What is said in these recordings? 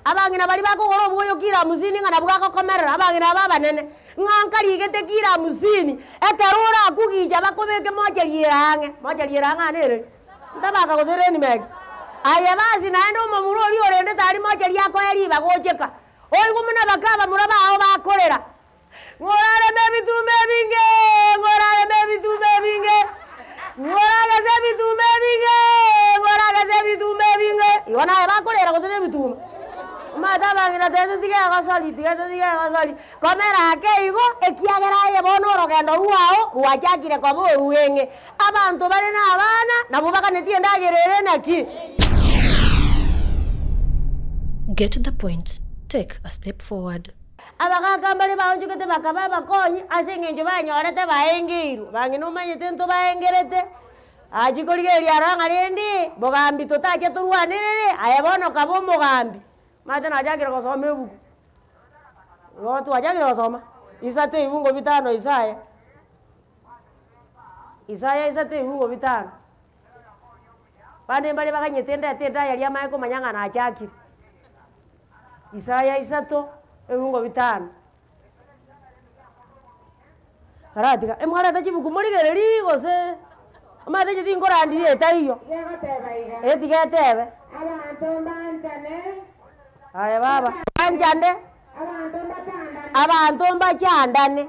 abangina bali bakogora obugoyo kira musini ngana bwako komerera abangina baba nene ngankali gete kira musini ekarura akugija bakobeke moja lieranga nere ndabaka gozereni megi aya basi naende omomurori orende tari moja liako eri bagojeka oyi gumuna bakaba muraba aho bakorera ngorare mebitume binge yona bakorera gozere bitume mata bangira tezo tiga gasali komera akeigo ekiagera ye bono rogendo ruao ruachakire kwa bo ruenge abantu bari na abana nabo bakanetie ndagerere naki. Get to the point. Take a step forward. Abagaka mbali baonjukete bakaba bakonyi asengenjo banyorete baengiru bangino manyete nto baengerete ajikolige lyaranga lendi bogambi totache turwanirere ayebono kabo mogambi mate najakira gosoma ebuku watu wajakira gosoma isate ibungo bitano Isaya isate ibungo bitano bane mbali bakanyetenda tenda yali amaiko manyanga na ajakira Isaya isato ebungo bitano karatika emwara tachibuku murigereri gose amate jiti ngorandi etaiyo etiketebe abantu banjane aya baba banjande abantu mbachandane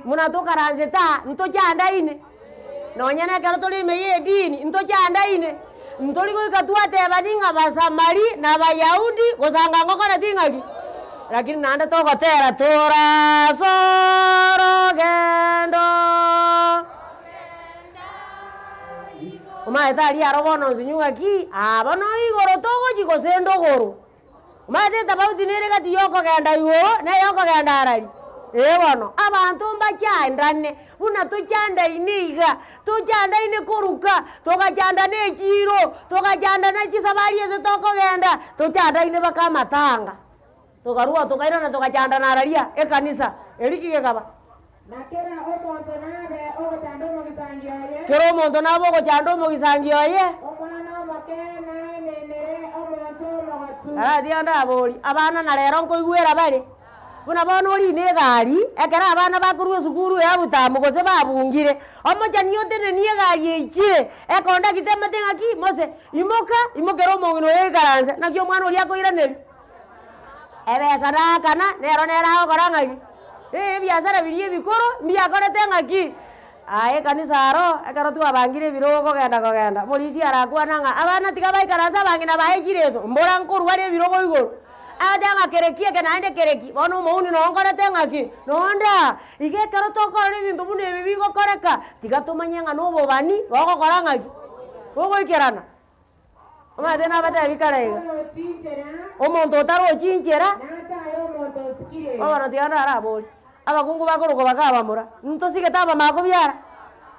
munatokaranze ta ntochanda ine nonyene kero tolime yedini ntochanda ine ntoliko ikatuateba ninga basamari na bayahudi gosanga ngokora tingaki lakini nanda tokotera tora sorogendo umaeta ali arobono zinyuga ki abono igoro togo chikosendo goro umaeta tabauti nere gati yoko genda iwo ne yoko genda arali bono abantu mbachandane una tuchanda iniga tuchanda ine kuruka tokachanda ne chiro tokachanda na chisabari yeso toko genda tuchanda ine bakamatanga tokarua tokaira na tokachanda na aralia ekanisa erikige kaba nakera omonto nabe ogotando mogisangioye kero omonto nabo ogotando mogisangioye omwana omakena nene omonto mogatu dianda abori abana na lero nkoigwera bale buna bono ri ne gari ekera abana bakurwa sukuru ya butamu gose babungire omojani yote ne nie gari eichire ekonda kitemate ngaki mose imokero mongino egaranze nakyo mwana oli akoiraneri ebesa nakana nero nera okorangaki biasara birie bikoro mbiakorete ngaki kanisa aro ekero twabangire birogo kogenda polisi arakwananga abana tiga baikaranza bangina bahekirezo mbora nkorwa re birogo igoro adanga kerekie kenaende kereki bono mouni no nkorete ngaki nonda igekero tokora ibintu bune bibigo koreka tiga tumanyanga no bobani bogokora ngaki bogoikerana omate nabate bikaraiga omonto otaro chinchera obana tianda arabori abakungu bakorogo bakabamura ntosige taba makobyara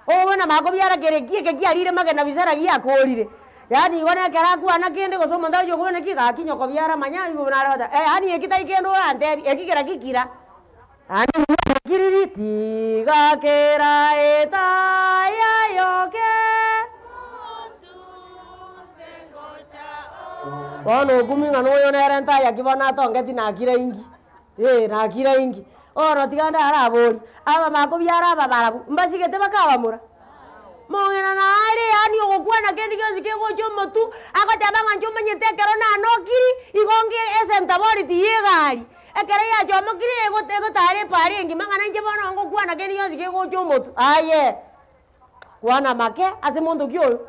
obona makobyara kerekie kekiarire magena bisara giakorire yani wona karakuana kende gosoma ndajo kubona kika kinyo kobyara manyanyi kubonarota yani ekitai kendo ande ekikira kikira ani kiririti gakera etaya yoke bono kuminga no yonera ntaya kibona tongeti na kira ingi na kira ingi oro tiganda arabori aba makobyara aba barabu mbasigete bakabamura mongena na ale yani ogokwana kendi kyosi kegochomo tu akotabanga nchomo nyetekero na nokiri igonge esentabori tiyegari ekere ya chomo kiri egotego tare pare engi mangana nje bono ngokwana kendi kyosi kegochomo tu aye kwana make ase mondo kyo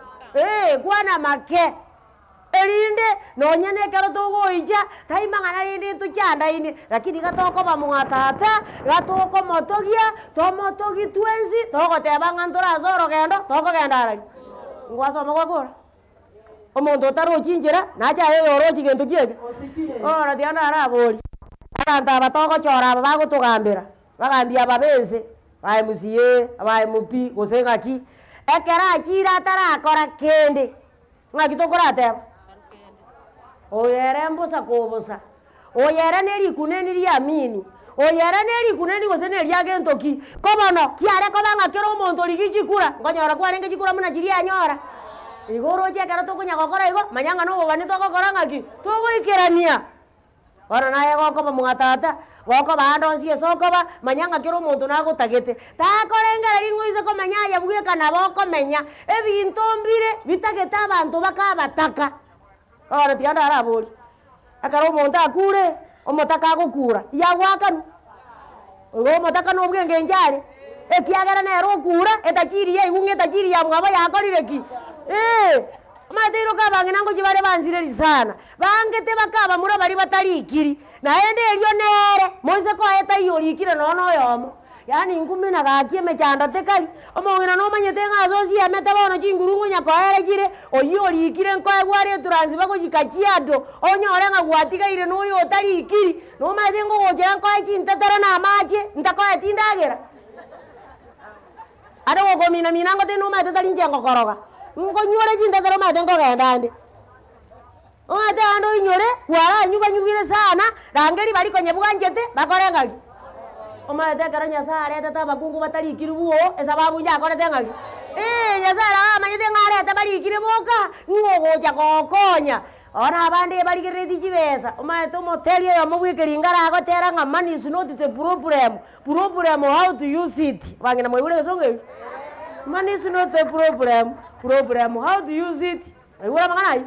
kwana make erinde nonyene kero togo ija taimangana rinde tuchanda ine lakini gatoko bamungatata gatoko motogia tomotogi twenzi togo tebanga ntora zoro gendo togo genda arali ngwaso mogokora omonto taro chinjira nacha yoro chigento kiege ora diana arabori akanta batoko chora bagotugambira bagambia babense bae musie bae mupi gosenga ki ekera chira tara kora kende ngakitokora teba oyere mbosa kobosa oyere neri kuneni liamini oyere neri kuneni gosene liagentoki kobono kiare kobanga kero omonto ligichikura ngonyora kwarenge chikura muna chiria nyora igoro chekero tokunya gokora igo manyanga no bani togokora ngaki togoikerania ora naye gokoba mungatata gokoba andonsie sokoba manyanga kero omonto nagotagete takorengera ringoise komenya yabugekana bokomenya ebinto mbire bitagete abantu bakabataka ora tianda arabori akaro omonto akure omotaka agokura yagwakanu ogo omotaka nobwenge njare ekiagera nero okura etachiriye igunge etachiriya mwaba yakorire ki matero kabange nango chibare banzireri sana bangete bakaba mura bari batarikiri naende elio nere moise ko eta yorikire nono yomo yani ngumi na gakie mechanda tekali omongena no manyete ngazo ya meta bono chingurungu nyakoere jire oyorikire nko egware turanzi bako jikachiado onyore ngagwatika ire no yo tarikiri no mazengo goje nko echintetera na mache ndako etindagera ado gomina minango te no mate tarinje ngokoroga ngonyore jintetera mate ngogenda omate ando inyore kwara nyuganyugire sana rangeri bari konye bwanjete bakorengaki omate karanya sare tata bakungu batarikiri buo esababu nja korete ngaki yasara amanyete ngare tabarikire boka ngogoja gokonya ona abande barikireti chibesa omate moteli yo mubwikeri ngara agotera nga money is not the problem how to use it bangina moyule songe money is not the problem how to use it ayura mangana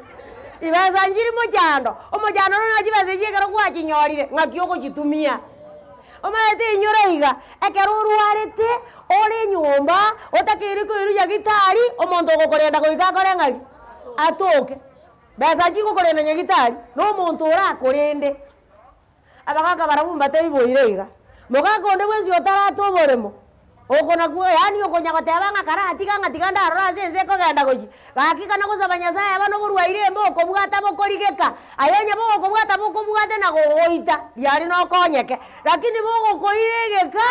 ibasa njiri mojando omojando no najibase jekero kwa kinyorire ngakioko chitumia omate inyoreiga ekeruru arete ore nyumba otakiri ko iruja gitari omonto gokorenda goika korengaki atoke basa jiko korenda nyagitari no monto ora korende abagaka barabumba teiboireiga mogakonde bwenzi otaratoboremo okona kuo yani okonya gotebanga karati kanga ndaro asense kogenda goji gakika no gusabanya saya bano burwaire mboko bwata bokorigeka ayenye boko bwata bokobwate na goita byari no konyeke lakini boko koiregeka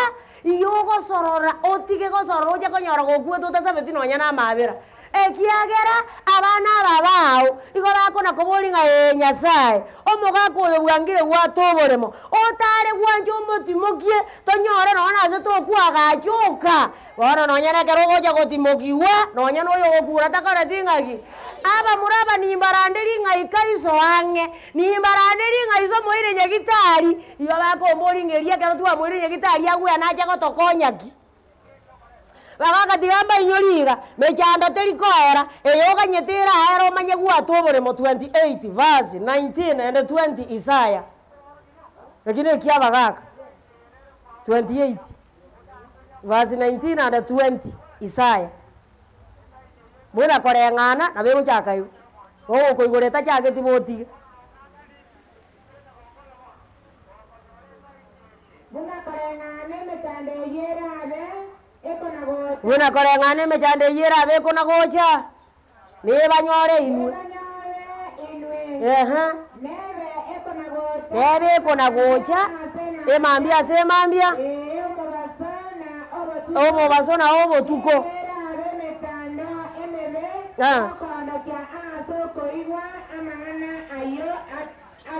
iyogo sorora otige go sororo je konyora gokuwe tutasabeti nonya na mabera ekiagera abana babao igo bakona koboringa nyasaye omogako oyo bwangire gwatoboremo otare gwanjo motimokie tonyore nona ase tokwagachoka bono nonya nekero goja gotimokiwa nonya noyo gokura takara tingaki aba muraba nimbaranderi ngaikaiso ange nimbaranderi ngaiso moire nyagitari iyo bako mboringeria kero tuwa moire nyagitari agwe anaje gotokonyaki bagaka tigamba inyoriga mechanda terikora eyoga nyetera ero manye gwatobore mo 28 verse 19 and 20 Isaiah lakini kia bagaka 28 verse 19 and 20 Isaiah mwana korengana na bego chakayo o koigoreta chake timoti mwana korengana mechanda yerabe Wina korengane mechande yera beko na gocha ne banyore inu nebe kona gocha emambia se mambia obo basona obo tuko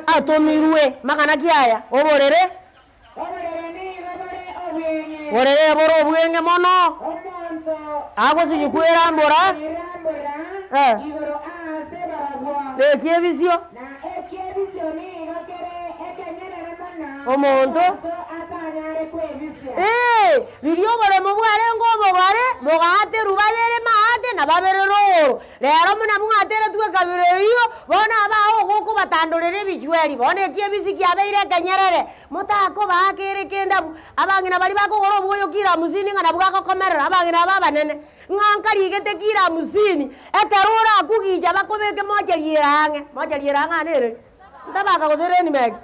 atomirwe makana kiaya oborere orere boro bwenge mono ago sinyukwera mbora ekievisio omonto liliobore mubware ngobobare mogate rubabere maate na babere roro lero muna mungatere tuwe kabire iyo bona abaho goko batandorere bichweri bona ekievisi kiabeire kenyerere mutako bakere kendabu abangina bari bakogoro bwoyo kira musini ngana bwako komerera abangina baba nene ngankari gete kira musini ekerura akugija bakobeke mojerierange anere ntabaka gosereni megi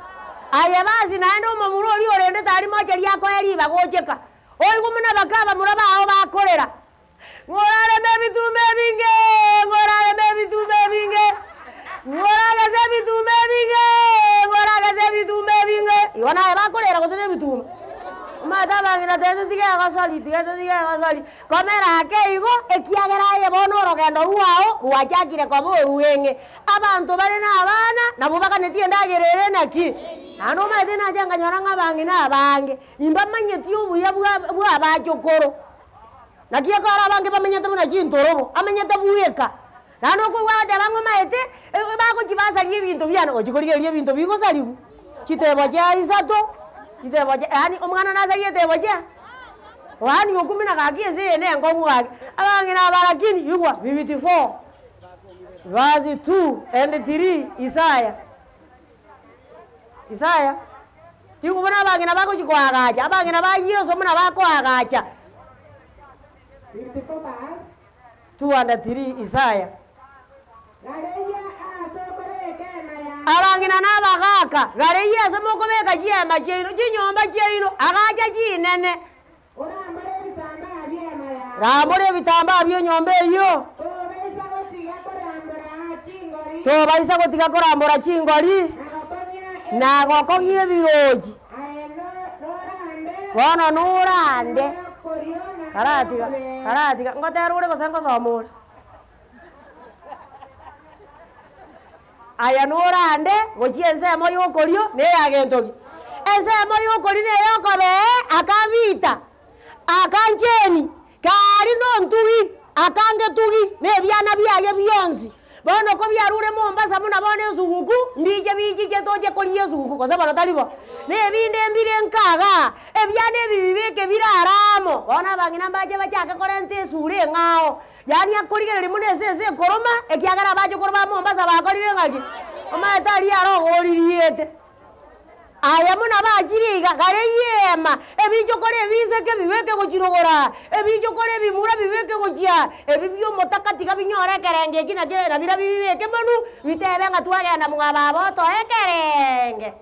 aya basi naende omomuro oli orende tari mocheri yako eriba gocheka oyi gumuna bakaba muraba aho bakorera ngorare mebitume binge iwana bakorera gosere bitume mata bangira tese tige gasali komera ke igo ekiagera ye bono rogendo ruao rwachakire kobo ruwenge abantu bari na abana nabo bakanetie ndagerere naki ano mate na janga nyoranga bangi na abange imba manyeti ubuya bwa abajokoro nakiye kara bangi bamenyete muna chintorobo amenyete buyeka nano ko wa de bango maete ba ko kibasali ebinto byano okikorigeria ebinto bigosaligu kitebo kya isato kitebo kya yani omwana nasali etebo kya wani okumina kakiense ene ngobu wake abangina barakini yugwa 54 verse 2 and 3 Isaya tikubona abangina bako chikwagacha abangina ba Yesu muna bako agacha 2 and 3 Isaya abangina nabagaka gare Yesu mukobeka chiema chino chinyomba chino agacha chinene ramore bitamba byo nyombe yo to baisa gotiga korambora chingori na gokongie biroji bona nurande karatiga ngoterure gosengo somura aya nurande gochiense moyo korio ne agentoki ense moyo kori ne yokobe akabita akanjeni kari no ntugi akange tugi ne byana byaye byonzi bono ko byarure Mombasa muna bone zuguku ndije bijije toje kori yezuguku kosa bana talibo ne binde mbire nkaga ebyana ebibibeke biraramo bona bangina baje bachaka korente sure ngao yani akorigere limunese koroma ekyagara baje koroma Mombasa bakorire ngaki omatali arogoririete aya muna bajiriga gare yema ebijo kore bizeke bibeke gukirogora ebijo kore bimura bibeke gukya ebibyo motakatiga binyore kerenge kina gera bira bibeke manu bitebenga twagenda mungababo to ekerenge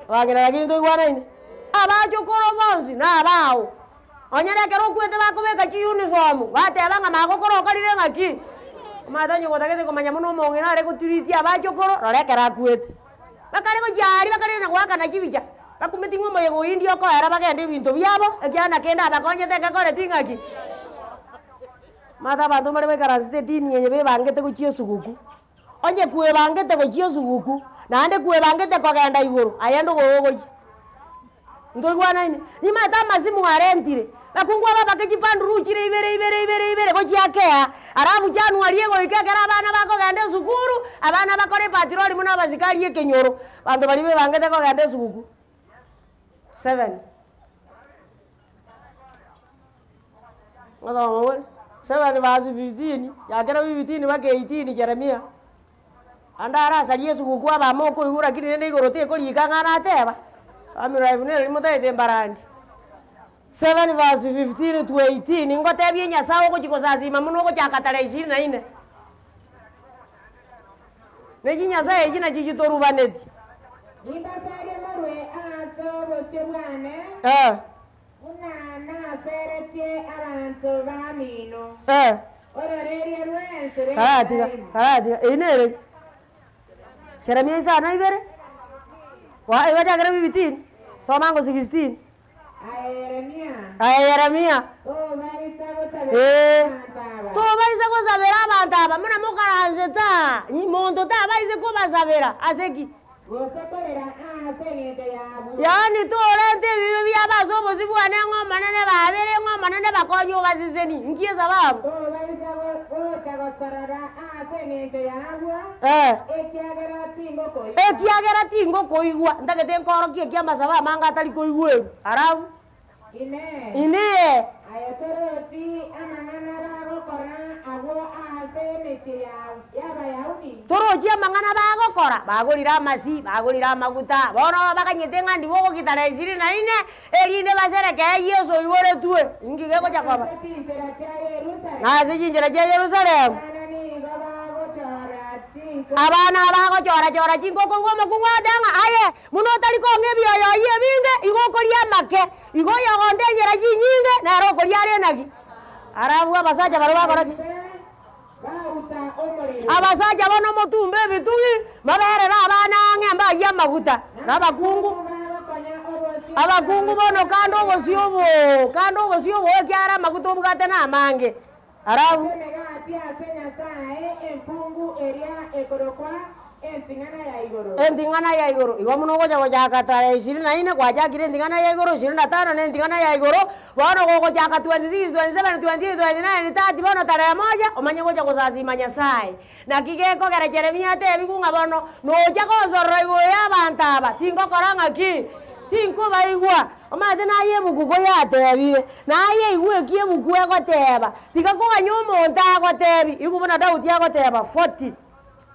wagira yakini to igwaraine abajo koro bonzi na bawo onyerekero kwete bakobeka chi uniform batebanga magokoro kalire ngaki matanyo gotakete komanya muno mongena are kutiriti abajo koro rorekera kwete bakare go jari bakare na gwaka na kibija bakumeti ngombo yego indio ko era bagende bintu byabo ekyana kenda abakonye teka kore tingaki mata bantu mare bekarasite dini yenye bangete go chiesuguku onye kuwe bangete go chiesuguku nande kuwe bangete ko genda iguru ayendo gogo ndo gwana ni mata masimu arentire bakungwa baba kechipandu chire ibere go chiakea arabu janu aliego ikekera abana bako gende sukuru abana bakore patroli muna bazikari yekenyoro bantu balibe bangete ko gende sukuku 7 ngado 7 verse 15 yakera 15 bake 18 Jeremia andara sali yesukuku abamoko igura kiri nende igorote ko likangana ateba amiraifunere limutaite mbarandi 7 verse 15 to 18 ngotebye nyasawo ko chikosasima muno ko chakatara 24 neji nyasaye jina chichitorubaneti Nibasage marwe aso bosebwane unana serete abantu bamino ororere rwensere karatiga inere Jeremia isa na ibere wa iwaja gara 15 somango 16 Yeremia to baise ko sabera abantu aba muna mukaranze ta nimondo ta baise ko basabera aseki yani to rente bibi byabazo bozibwane ngoma nene babere ngoma nene bakonyo basizeni ngiye sababu ekiagera tingo koigwa ndagete nkoro kia masaba manga atari koigwe arafu ine ayatoroti amangana bagokora abo asemete yaba yaudi toroji amangana bagokora bagorira amasi bagorira amaguta bono bakanyete ngandi boko kitara 24 erinde basereke Yesu iwore tuwe ngige ko jakoba nasi jinjira je Yerusalem abana bago chora chingoko goma kungwadanga aye muno tali ko ngebyo yo yebinge igokoria make igoya gondenyera jinyinge na rokoria renagi arabu abasaja baro bakoraki abasaja bono motumbe bitugi maberera abana ngemba yamaguta abakungu bono kando bosyobo kyara maguta obugate na mange arabu entingana ya igoro igo muno goja goja tare 24 kwaja kire entingana ya igoro 25 na entingana ya igoro bono gogo jaka 26 27 28 29 30 bono tare moja omanye goja gosasi manyasai na kigeko kare Jeremia te bigunga bono no ja gozoro igo ya bantaba tingo koranga ki tinko baigwa omate na ye bukugo ya tebire na ye igwe kie buku ego teba tikako ganyomo ntago tebi igubona Daudi yago teba 40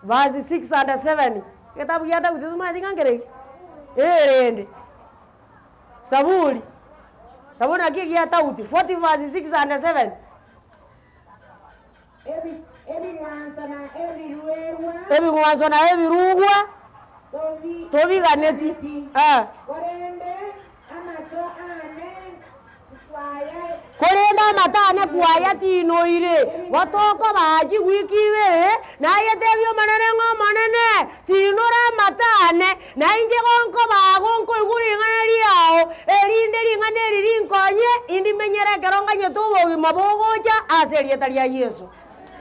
verse 6 and 7 kitabu ya Daudi tumatinga ngere erende Saburi akiki ya Daudi 40 verse 6 and 7 ebi mwanzo na ebi rugwa tobi ganeti korenda matane kuaya tinoire watoko baji wikiwe na yetebyo manene ngomanene tinora matane na inje gonko bagonko iguringana liao erinde lingane lirinkonye indi menyere keronga nyetubo gimabogoja aserieta lya Yesu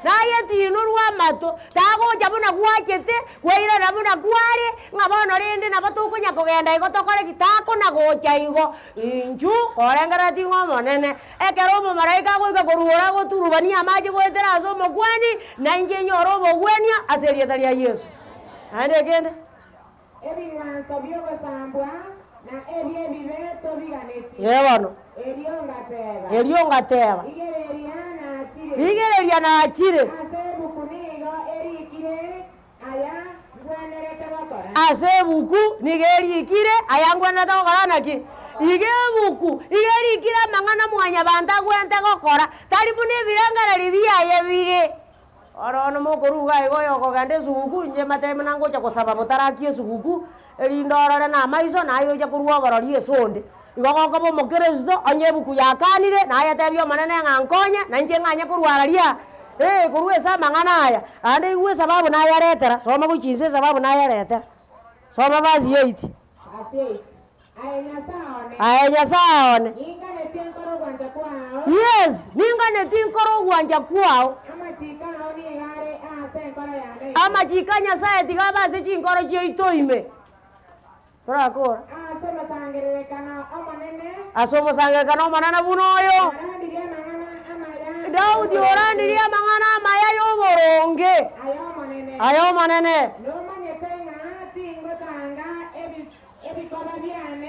naye tinurwa mato tago jabona gwakete kwaira namuna kware ngabono rinde nabatuko nyakogenda igo tokore kitako na gocha igo inju korengera tingo monene ekero mo maraika goika koruora goturubania amaje goetera asomo kwani na inje nyoro mo gwenia aserieta lya Yesu ande gende ebiwanso byobosambwa na ebyebibeto biganeti yebano eliongateba ligereria na achire asebuku nigerikire ayangwana tokora ki igebuku igerikira mangana mwanya banda gwente gokora taribu ne birangara libiaye bire orono mokoruga igo yoko gande suguku nje mateme nango cha kosaba botarakie suguku elindorore na maiso na ayo cha kuruwa gororie sonde igoko bo mokristo onyebuku yakanire na ayatebyo manene ngankonya na nje nganya kurwararia kuruwe sa mangana aya ande iwe sababu na yaretera soma kuchinse sababu na yaretera soma basi 8 aya saone yes ningane tinkoro gwanja kwao ama chikanya sae tigaba se chinkoro chitoime torakora asomo sangerekana omanana bunoyo Daudi orandiria mangana maya yoboronge ayo manene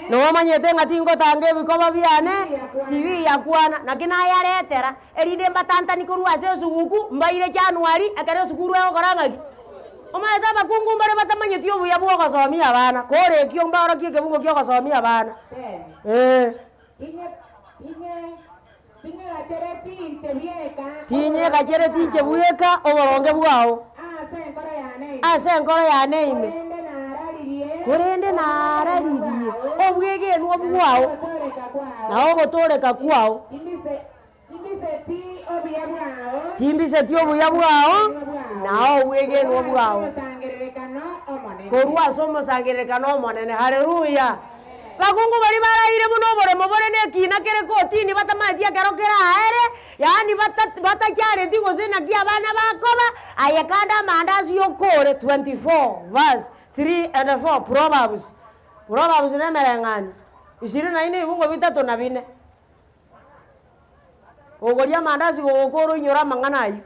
no manyete ngatingo tange bikoba biane TV yakwana nakina yaretera erinde mbatanta nikorwa se suguku mbaire January akare sukuru yokorangaki omaeta bakungu mbare batamanyeti obuya bwo gosomia abana kore kyo mbaro kike bungo kyo gosomia abana tinye gachere tinche buyeka oboronge bwao ase nkoro yane ime kurende nararirie obwege nuo bwao na ogotoreka kwao timbise tio buya bwao na obwege nuo bwao korwa somo sangerekana omonene haleluya bakungu bari baraire muno boremo borene kina kere kotini batamatia kerokera aere yani batachare tigo sena kia bana bakoba ayekanda mandazi yokore 24 verse 3 and 4 Proverbs ne merengani 24 ibungo 3 na 4 ogoria mandazi gokoro inyora mangana ayu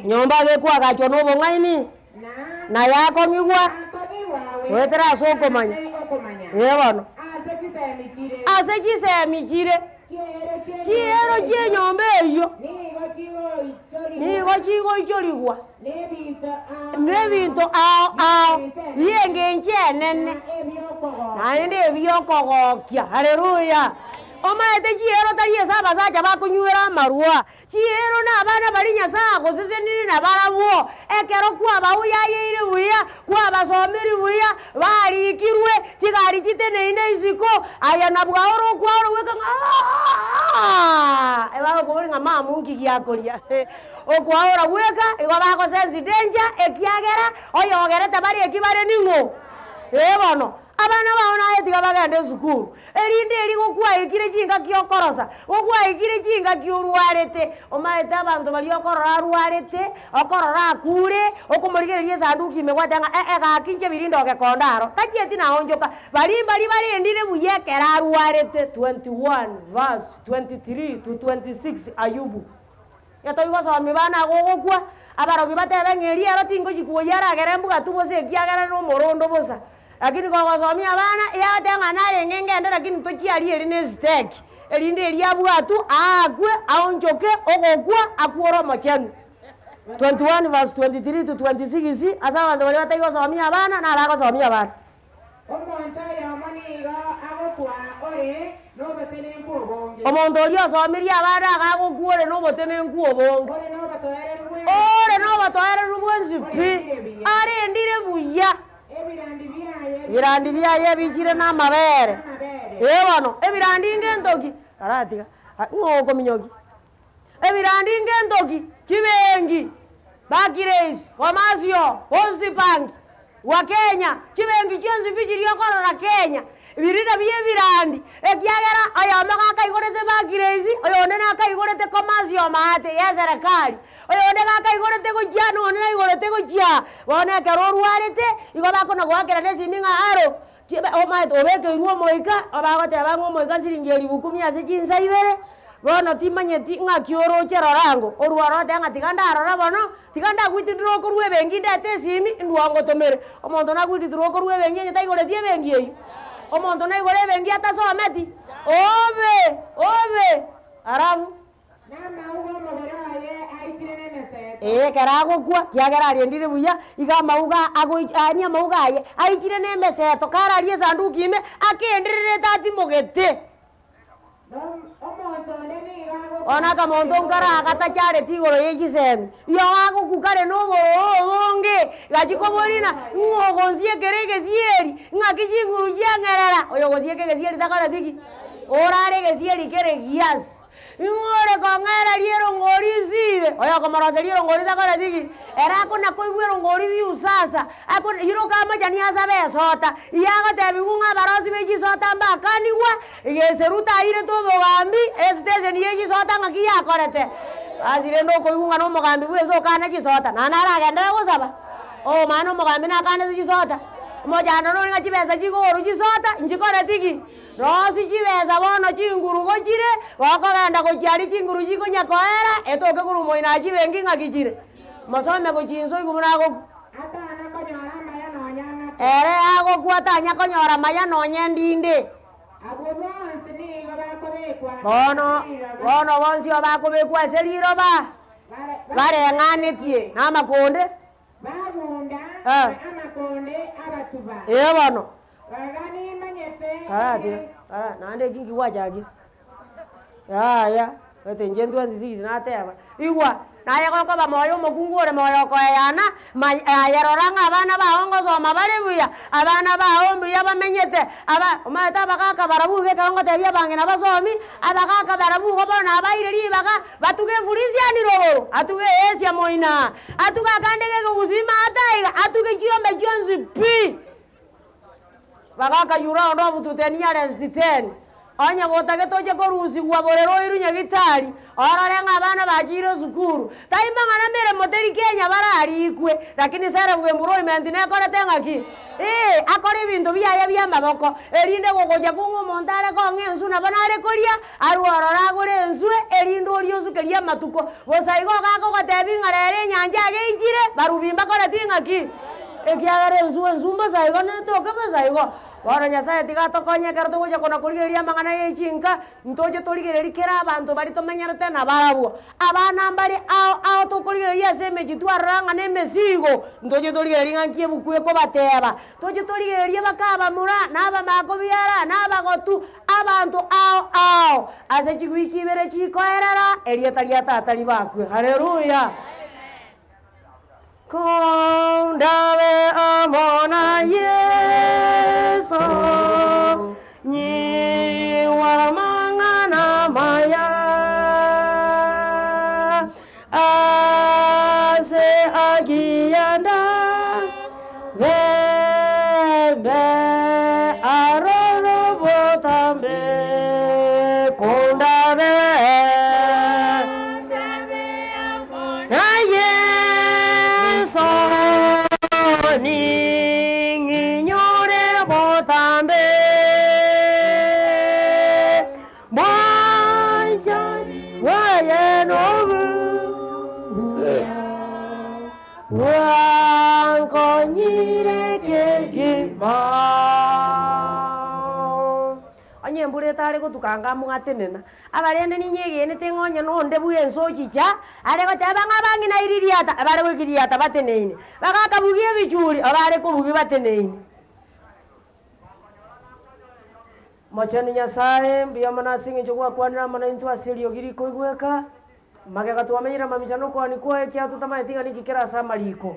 nyomba gekwa gacho no bongaini na yako migwa wetera soko manya yebano ase kisemichire chiero chie nyombe eyo nigo chigo icholigwa nebinto ao bienge nchenene naende byokogokia haleluya omaete chiero tari esaba sacha bakunywera marua chiero na bana bari nyasaa gosisenini na barabwo ekero kwa bauyayeire buya kwa basomeri buya barikirwe chigari chiteneine isiko aya na bwaoro kwaro weka ebaba kuburi nga mamungi giakoria okwaora weka igo bako sense danger ekiagera oyogerete bari ekibare ningo ebono abana baona etiga bagende sukuru erinde eri gukwa ikire jinga kiokorosa gukwa ikire jinga kiurwarete omaete abantu bali okorora rwarete okorora akure okumurigereria sanduki megwatanga gakinje birindo gekondaro tachieti na onjoka bali barendire buyekera rwarete 21 verse 23 to 26 Ayubu yatoigo somi bana gogokwa abarogi batebe ng'eri ero tingo chikuoyara gerembuga tubose kiagera no morondo bosa lakini kwa wasomia bana yatenga nare ngengende lakini tochiari eri ne steak erinde eri abwatu akwe aonjoke ogokwa akuoro mochenu 21 verse 23 to 26 asa abantu bali bataigo somia bana na abago somia bana omonto oli osomirie abana agagokuore nobotene nkuo bonge ore nobatoere rubwensi pi arendire buya ebirandi byaye bichire n'amabere bono ebirandi ng'entoki aratiga ng'oko minyoki ebirandi ng'entoki chibengi Barclays Commercial Post Bank wa Kenya chibengi chionsi bichiri okorora Kenya birida biye birandi ekiagera ayome gakaigorete Barclays oyone nakaigorete Commercial maate ya serikali oyone gakaigorete gochiano one naigorete gochia bone kerorwarete igo bakona gwakera nesininga aro omaete obekeirwo moika abagoteba ng'omoika siringi 10,000 ase chinsa ibere bono timanyeti ng'akioro cherorango orwaro tenga tigandarora bono tiganda gwitidiro korwe bengi ndete simi ndwango tomere omonto na gwitidiro korwe bengi nyeta igore tie bengi eyi omonto na igore bengi atasometi obe arabu kerago kwa kiagera ariendire buya iga mauga ania mauga aye aichire nemeseto kararie sanduki ime akendirire tati mogete ona kamonto ngara agatachare tigoro yechisemi iyo agokukare nobonge gachikoborina ngogonzie kerege sieri ngakijinguru jiangerera oyo gozieke gesieri takara tiki orare gesieri kere gias ingore kongera liero ngori sibe oyo komorose liero ngori takara tiki era kona koigwero ngori biu sasa akona yiro kama jani asabe sota iyaga tebi kunga barosi beji sota mbakaniwa igeseruta ire to bogambi station yeji sota ngaki yakorete asire ndo koigunga no mogambi bweso kana chi sota nanara agenda gosaba o mano mogambi na kana chi sota mojana no nga chibesa chigoro chi sota njikore tiki rosi chibesa bono chinguru gochire wakaganda gochiari chinguru chiko nyakoera etoke kurumo ina chibengi ngakichire masome gochinso igumunago ere ago kwata nyakonyora maya nonye ndinde bono bonsi obakobekwa seriro ba bareng'anetie namakonde bono karati nande kingi wachakire ya wete njendu andisi nateba igwa naye koko bamoyo mokungure moyo koyana yeroranga abana bahongo soma bari buya abana bahombi yabamenyete aba omata bakaka barabu bekango tebya bange nabasomi abakaka barabu gobona abaireri baka batuge fulisi aniroro atuge esia moina atuga kandege kugusima ataiga atuge kiombe jonzi pi bakaka yura ndo fututenia rest 10 anya gotage toje korusi gwaborero irunya gitari orarenga abana bajiro sukuru taima ngana mere moteri Kenya barari ikwe lakini sara bwemburoiment ne kora tengaki akore bintu byaye byamaboko erinde gogoja kungu montare ko ngensu na banare koria arworora gore enswe erinde oriosu keria matuko bosaigo gako gotebi ngarere nyanja geijire barubimba kora tingaki ekiagare ensumba saigo ne toke basaigo waro nyasaye tigato konye karto goja kona kurigeria mangana yechinka ntoje torigereri kera abantu bari tomenyerete na barabuo abana mbari ao to kurigeria semeji twaranga ne mesigo ntoje torigereri ngankie bukwe ko bateba toje torigeria bakaba mura naba mako biara naba gotu abantu ao ase chigwiki bere chikoerera erieta atari bakwe haleluya Kondave amona Yeso ni waramangana maya ase agianda bebe wankonyire kegima onye mbure tare gutukanga mugatenena abarende ninyegene tengonye nonde buye nsochicha are goteba ngabangi na iririata abare gwikiriata bateneine bagakabugie bichuri abare kubugi bateneine machani nyasaye mbia manasingi njogwa kwanira mana intu asiri ogiri koigweka magega twamenyira mamichano kwani kwa kia tutamatinga nikikera samariko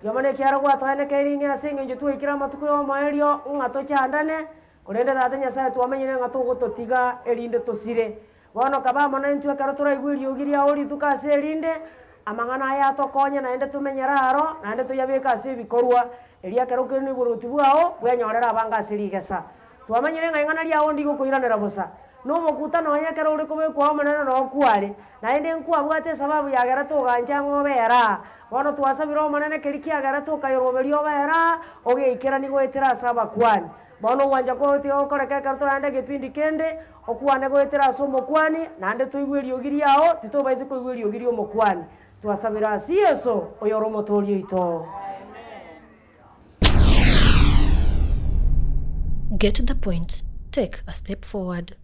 yamane kiara gwa twene kairinge asingi njo tuikira matuko yo maerio ngato chandane kurende tata nyasaye twamenyire ngato gototiga erinde tosire bono kaba mana intu akara turaigwiri ogiri auri tukase erinde amangana aya tokonya naende tumenyera haro naende tuyabeka ase bikorwa eria keroke ni buruti bwao bwenyorera abanga asirigesa twamenyire ng'ang'ana liao ndigo kuiranera bosa no mokuta no yekera uri kube kwa maneno no kware naende nkwa bwate sababu yagera tuganja ngobera bono twasabira manene kiriki agera tukayoroberio bera ogeikera ni gwetera saba kwani bono wanja ko ti okoreka karto ande gipindi kende okwane gwetera somo kwani nande tuigwiri ogiri yao titobaise kuigwiri ogiri omokwani twasabira sieso oyoromo torio ito. Get the point. Take a step forward.